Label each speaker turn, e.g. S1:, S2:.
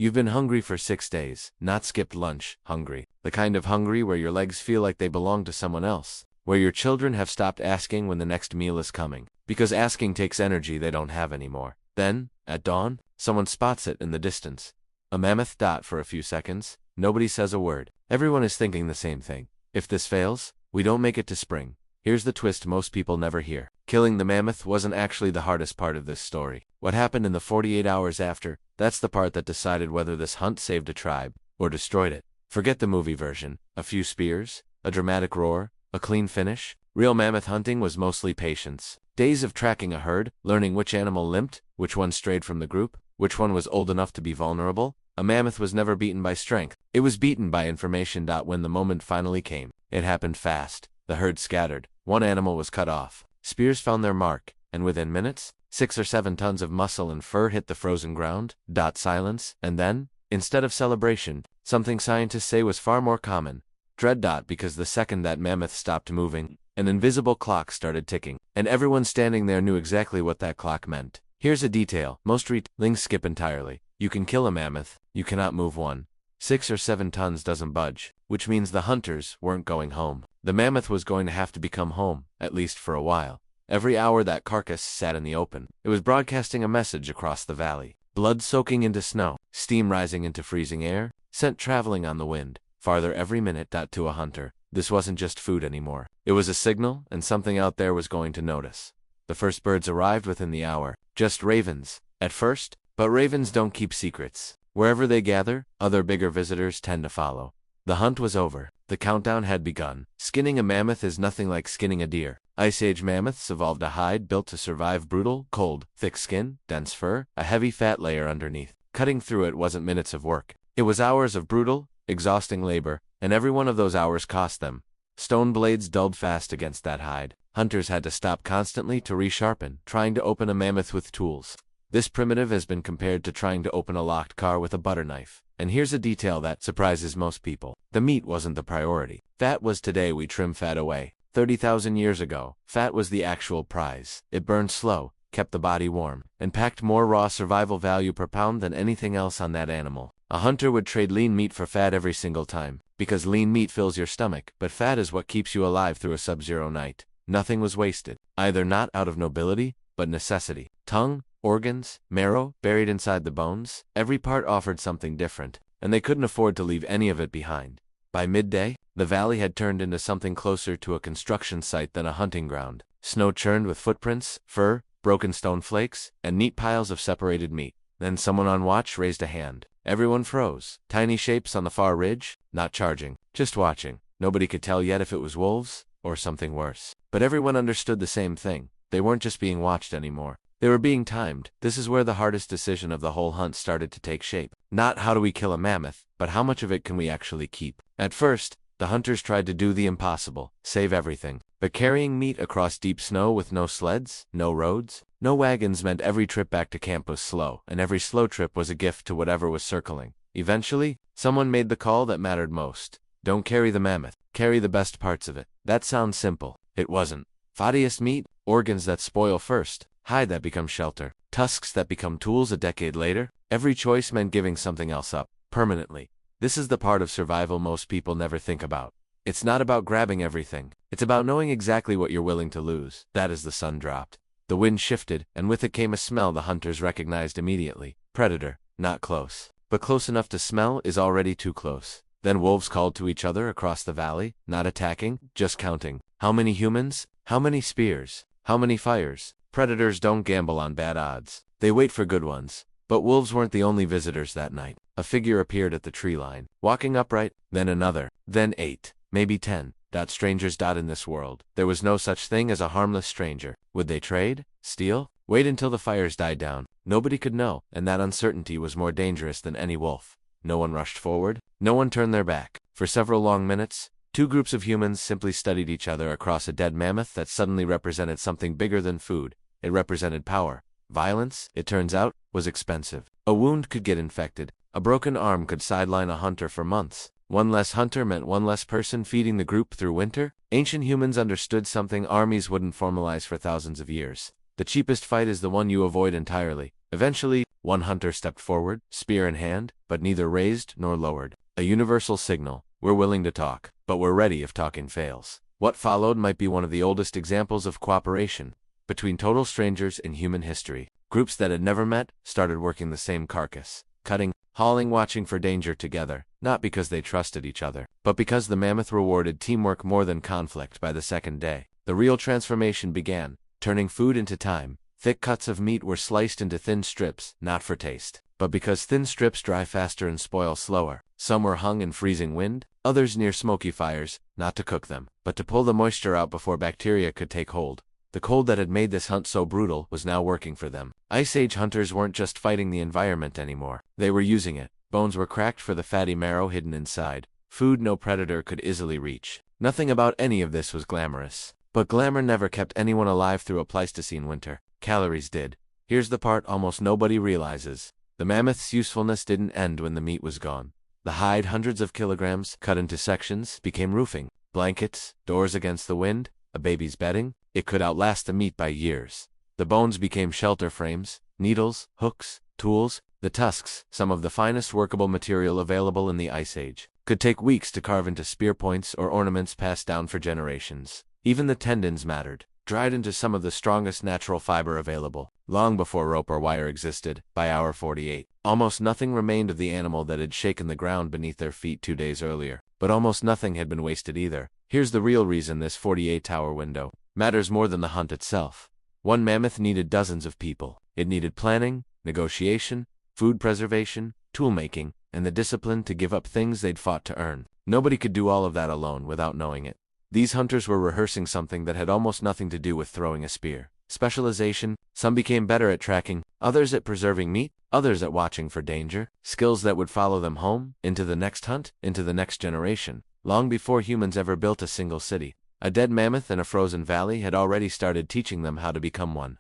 S1: You've been hungry for 6 days, not skipped lunch, hungry. The kind of hungry where your legs feel like they belong to someone else. Where your children have stopped asking when the next meal is coming. Because asking takes energy they don't have anymore. Then, at dawn, someone spots it in the distance. A mammoth. For a few seconds, nobody says a word. Everyone is thinking the same thing. If this fails, we don't make it to spring. Here's the twist most people never hear. Killing the mammoth wasn't actually the hardest part of this story. What happened in the 48 hours after, that's the part that decided whether this hunt saved a tribe or destroyed it. Forget the movie version. A few spears, a dramatic roar, a clean finish. Real mammoth hunting was mostly patience. Days of tracking a herd, learning which animal limped, which one strayed from the group, which one was old enough to be vulnerable. A mammoth was never beaten by strength. It was beaten by information. When the moment finally came, it happened fast. The herd scattered. One animal was cut off. Spears found their mark, and within minutes, 6 or 7 tons of muscle and fur hit the frozen ground. Silence, and then, instead of celebration, something scientists say was far more common. Dread. Because the second that mammoth stopped moving, an invisible clock started ticking, and everyone standing there knew exactly what that clock meant. Here's a detail most retelings skip entirely. You can kill a mammoth, you cannot move one. 6 or 7 tons doesn't budge, which means the hunters weren't going home. The mammoth was going to have to become home, at least for a while. Every hour that carcass sat in the open, it was broadcasting a message across the valley. Blood soaking into snow, steam rising into freezing air, scent traveling on the wind, farther every minute. To a hunter, this wasn't just food anymore. It was a signal, and something out there was going to notice. The first birds arrived within the hour, just ravens, at first, but ravens don't keep secrets. Wherever they gather, other bigger visitors tend to follow. The hunt was over. The countdown had begun. Skinning a mammoth is nothing like skinning a deer. Ice Age mammoths evolved a hide built to survive brutal, cold, thick skin, dense fur, a heavy fat layer underneath. Cutting through it wasn't minutes of work. It was hours of brutal, exhausting labor, and every one of those hours cost them. Stone blades dulled fast against that hide. Hunters had to stop constantly to resharpen, trying to open a mammoth with tools. This primitive has been compared to trying to open a locked car with a butter knife. And here's a detail that surprises most people. The meat wasn't the priority. Fat was. Today we trim fat away. 30,000 years ago, fat was the actual prize. It burned slow, kept the body warm, and packed more raw survival value per pound than anything else on that animal. A hunter would trade lean meat for fat every single time, because lean meat fills your stomach, but fat is what keeps you alive through a sub-zero night. Nothing was wasted, either not out of nobility, but necessity. Tongue, organs, marrow, buried inside the bones, every part offered something different, and they couldn't afford to leave any of it behind. By midday, the valley had turned into something closer to a construction site than a hunting ground. Snow churned with footprints, fur, broken stone flakes, and neat piles of separated meat. Then someone on watch raised a hand. Everyone froze. Tiny shapes on the far ridge, not charging, just watching. Nobody could tell yet if it was wolves, or something worse. But everyone understood the same thing. They weren't just being watched anymore. They were being timed. This is where the hardest decision of the whole hunt started to take shape. Not how do we kill a mammoth, but how much of it can we actually keep. At first, the hunters tried to do the impossible, save everything. But carrying meat across deep snow with no sleds, no roads, no wagons meant every trip back to camp was slow, and every slow trip was a gift to whatever was circling. Eventually, someone made the call that mattered most. Don't carry the mammoth, carry the best parts of it. That sounds simple. It wasn't. Fattiest meat, organs that spoil first, hide that becomes shelter, tusks that become tools a decade later. Every choice meant giving something else up, permanently. This is the part of survival most people never think about. It's not about grabbing everything. It's about knowing exactly what you're willing to lose. That as the sun dropped, the wind shifted, and with it came a smell the hunters recognized immediately. Predator. Not close. But close enough to smell is already too close. Then wolves called to each other across the valley, not attacking, just counting. How many humans? How many spears? How many fires? Predators don't gamble on bad odds. They wait for good ones. But wolves weren't the only visitors that night. A figure appeared at the tree line, walking upright, then another, then 8, maybe 10. Strangers. In this world, there was no such thing as a harmless stranger. Would they trade? Steal? Wait until the fires died down. Nobody could know, and that uncertainty was more dangerous than any wolf. No one rushed forward. No one turned their back. For several long minutes, two groups of humans simply studied each other across a dead mammoth that suddenly represented something bigger than food. It represented power. Violence, it turns out, was expensive. A wound could get infected. A broken arm could sideline a hunter for months. One less hunter meant one less person feeding the group through winter. Ancient humans understood something armies wouldn't formalize for thousands of years. The cheapest fight is the one you avoid entirely. Eventually, one hunter stepped forward, spear in hand, but neither raised nor lowered. A universal signal: we're willing to talk, but we're ready if talking fails. What followed might be one of the oldest examples of cooperation between total strangers in human history. Groups that had never met started working the same carcass, cutting, hauling, watching for danger together, not because they trusted each other, but because the mammoth rewarded teamwork more than conflict. By the second day, the real transformation began, turning food into time. Thick cuts of meat were sliced into thin strips, not for taste, but because thin strips dry faster and spoil slower. Some were hung in freezing wind, others near smoky fires, not to cook them, but to pull the moisture out before bacteria could take hold. The cold that had made this hunt so brutal was now working for them. Ice Age hunters weren't just fighting the environment anymore. They were using it. Bones were cracked for the fatty marrow hidden inside. Food no predator could easily reach. Nothing about any of this was glamorous. But glamour never kept anyone alive through a Pleistocene winter. Calories did. Here's the part almost nobody realizes. The mammoth's usefulness didn't end when the meat was gone. The hide, hundreds of kilograms, cut into sections, became roofing, blankets, doors against the wind, a baby's bedding. It could outlast the meat by years. The bones became shelter frames, needles, hooks, tools. The tusks, some of the finest workable material available in the Ice Age, could take weeks to carve into spear points or ornaments passed down for generations. Even the tendons mattered, dried into some of the strongest natural fiber available. Long before rope or wire existed, by hour 48, almost nothing remained of the animal that had shaken the ground beneath their feet 2 days earlier. But almost nothing had been wasted either. Here's the real reason this 48-hour window matters more than the hunt itself. One mammoth needed dozens of people. It needed planning, negotiation, food preservation, tool-making, and the discipline to give up things they'd fought to earn. Nobody could do all of that alone without knowing it. These hunters were rehearsing something that had almost nothing to do with throwing a spear. Specialization. Some became better at tracking, others at preserving meat, others at watching for danger. Skills that would follow them home, into the next hunt, into the next generation. Long before humans ever built a single city, a dead mammoth in a frozen valley had already started teaching them how to become one.